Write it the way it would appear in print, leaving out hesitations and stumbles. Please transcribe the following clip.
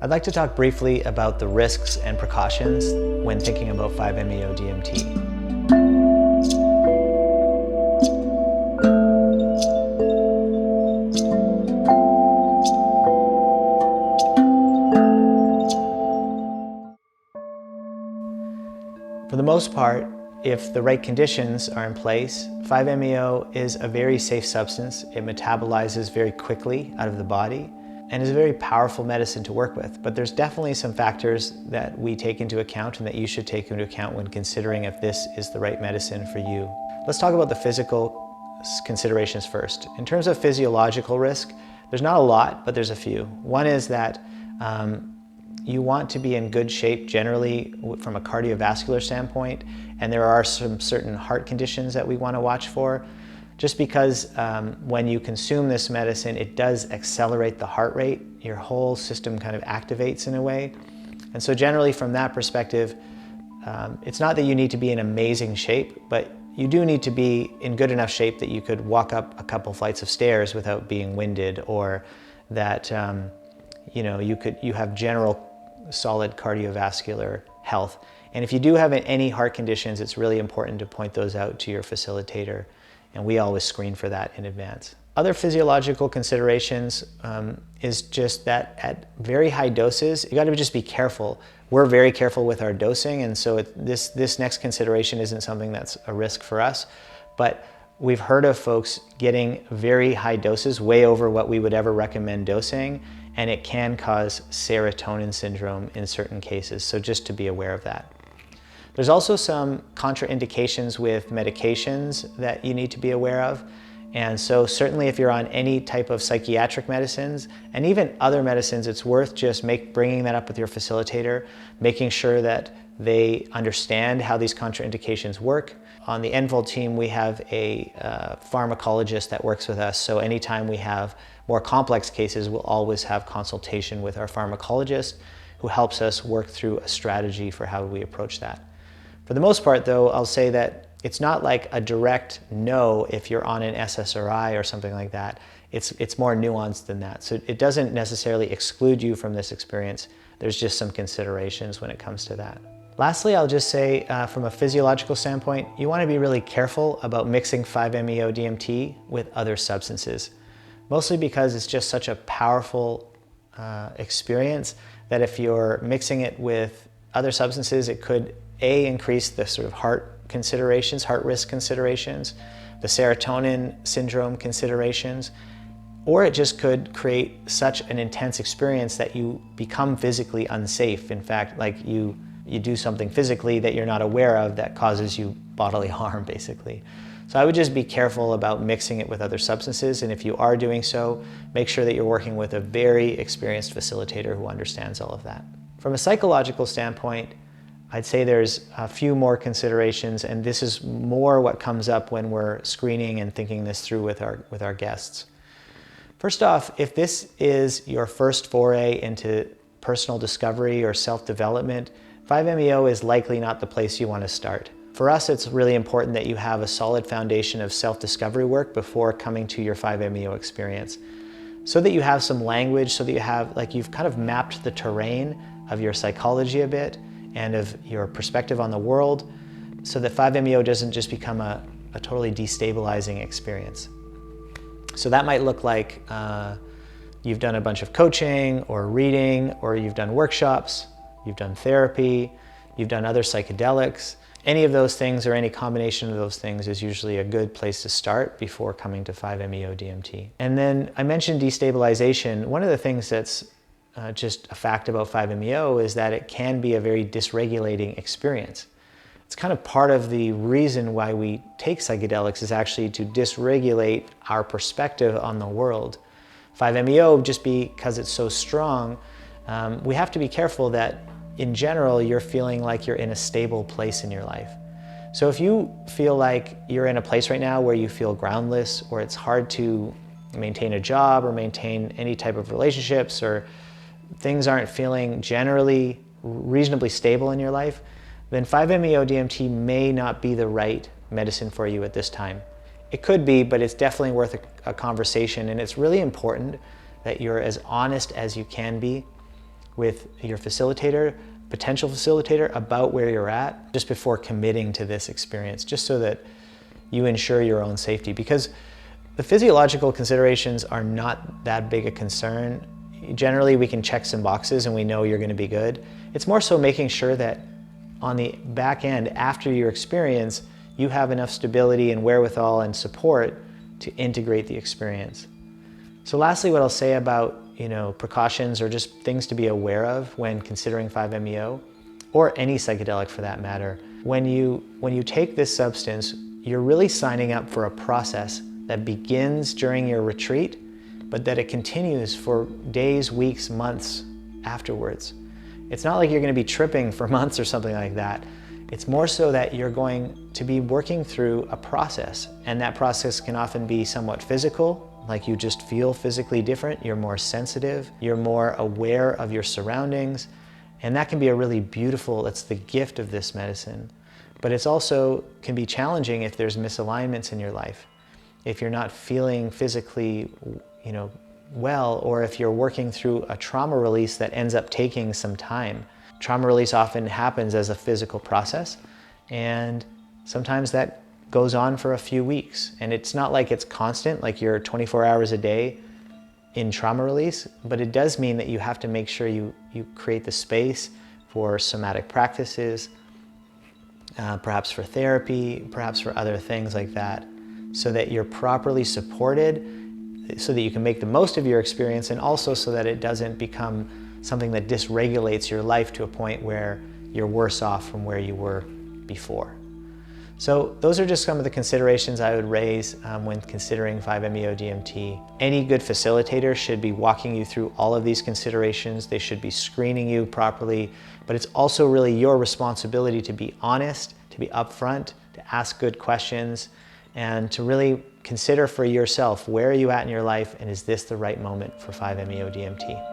I'd like to talk briefly about the risks and precautions when thinking about 5-MeO-DMT. For the most part, if the right conditions are in place, 5-MeO is a very safe substance. It metabolizes very quickly out of the body and is a very powerful medicine to work with. But there's definitely some factors that we take into account and that you should take into account when considering if this is the right medicine for you. Let's talk about the physical considerations first. In terms of physiological risk, there's not a lot, but there's a few. One is that you want to be in good shape generally from a cardiovascular standpoint, and there are some certain heart conditions that we want to watch for. Just because when you consume this medicine, it does accelerate the heart rate. Your whole system kind of activates in a way. And so generally from that perspective, it's not that you need to be in amazing shape, but you do need to be in good enough shape that you could walk up a couple flights of stairs without being winded, or that you have general solid cardiovascular health. And if you do have any heart conditions, it's really important to point those out to your facilitator, and we always screen for that in advance. Other physiological considerations is just that at very high doses, you got to just be careful. We're very careful with our dosing, and so this next consideration isn't something that's a risk for us, but we've heard of folks getting very high doses, way over what we would ever recommend dosing, and it can cause serotonin syndrome in certain cases, so just to be aware of that. There's also some contraindications with medications that you need to be aware of. And so certainly if you're on any type of psychiatric medicines and even other medicines, it's worth just bringing that up with your facilitator, making sure that they understand how these contraindications work. On the Enfold team, we have a pharmacologist that works with us. So anytime we have more complex cases, we'll always have consultation with our pharmacologist who helps us work through a strategy for how we approach that. For the most part though, I'll say that it's not like a direct no if you're on an SSRI or something like that. It's more nuanced than that. So it doesn't necessarily exclude you from this experience. There's just some considerations when it comes to that. Lastly, I'll just say from a physiological standpoint, you want to be really careful about mixing 5-MeO-DMT with other substances. Mostly because it's just such a powerful experience that if you're mixing it with other substances, it could increase the sort of heart risk considerations, the serotonin syndrome considerations, or it just could create such an intense experience that you become physically unsafe. In fact, like you do something physically that you're not aware of that causes you bodily harm, basically. So I would just be careful about mixing it with other substances, and if you are doing so, make sure that you're working with a very experienced facilitator who understands all of that. From a psychological standpoint, I'd say there's a few more considerations, and this is more what comes up when we're screening and thinking this through with our guests. First off, if this is your first foray into personal discovery or self-development, 5-MeO is likely not the place you want to start. For us, it's really important that you have a solid foundation of self-discovery work before coming to your 5-MeO experience, so that you have some language, so that you've kind of mapped the terrain of your psychology a bit and of your perspective on the world, so that 5-MeO doesn't just become a totally destabilizing experience. So that might look like you've done a bunch of coaching or reading, or you've done workshops, you've done therapy, you've done other psychedelics. Any of those things or any combination of those things is usually a good place to start before coming to 5-MeO-DMT. And then I mentioned destabilization. One of the things that's just a fact about 5-MeO is that it can be a very dysregulating experience. It's kind of part of the reason why we take psychedelics is actually to dysregulate our perspective on the world. 5-MeO, just because it's so strong, we have to be careful that in general you're feeling like you're in a stable place in your life. So if you feel like you're in a place right now where you feel groundless, or it's hard to maintain a job or maintain any type of relationships, or things aren't feeling generally reasonably stable in your life, then 5-MeO-DMT may not be the right medicine for you at this time. It could be, but it's definitely worth a conversation, and it's really important that you're as honest as you can be with your facilitator, potential facilitator, about where you're at just before committing to this experience, just so that you ensure your own safety. Because the physiological considerations are not that big a concern. Generally, we can check some boxes and we know you're going to be good. It's more so making sure that on the back end, after your experience, you have enough stability and wherewithal and support to integrate the experience. So lastly, what I'll say about precautions or just things to be aware of when considering 5-MeO, or any psychedelic for that matter. When you take this substance, you're really signing up for a process that begins during your retreat, but that it continues for days, weeks, months afterwards. It's not like you're going to be tripping for months or something like that. It's more so that you're going to be working through a process, and that process can often be somewhat physical, like you just feel physically different, you're more sensitive, you're more aware of your surroundings, and that can be a really beautiful, it's the gift of this medicine. But it's also can be challenging if there's misalignments in your life. If you're not feeling physically, well, or if you're working through a trauma release that ends up taking some time. Trauma release often happens as a physical process, and sometimes that goes on for a few weeks. And it's not like it's constant, like you're 24 hours a day in trauma release, but it does mean that you have to make sure you create the space for somatic practices, perhaps for therapy, perhaps for other things like that, so that you're properly supported, so that you can make the most of your experience, and also so that it doesn't become something that dysregulates your life to a point where you're worse off from where you were before. So those are just some of the considerations I would raise when considering 5-MeO DMT. Any good facilitator should be walking you through all of these considerations. They should be screening you properly, but it's also really your responsibility to be honest, to be upfront, to ask good questions, and to really consider for yourself, where are you at in your life, and is this the right moment for 5-MeO DMT?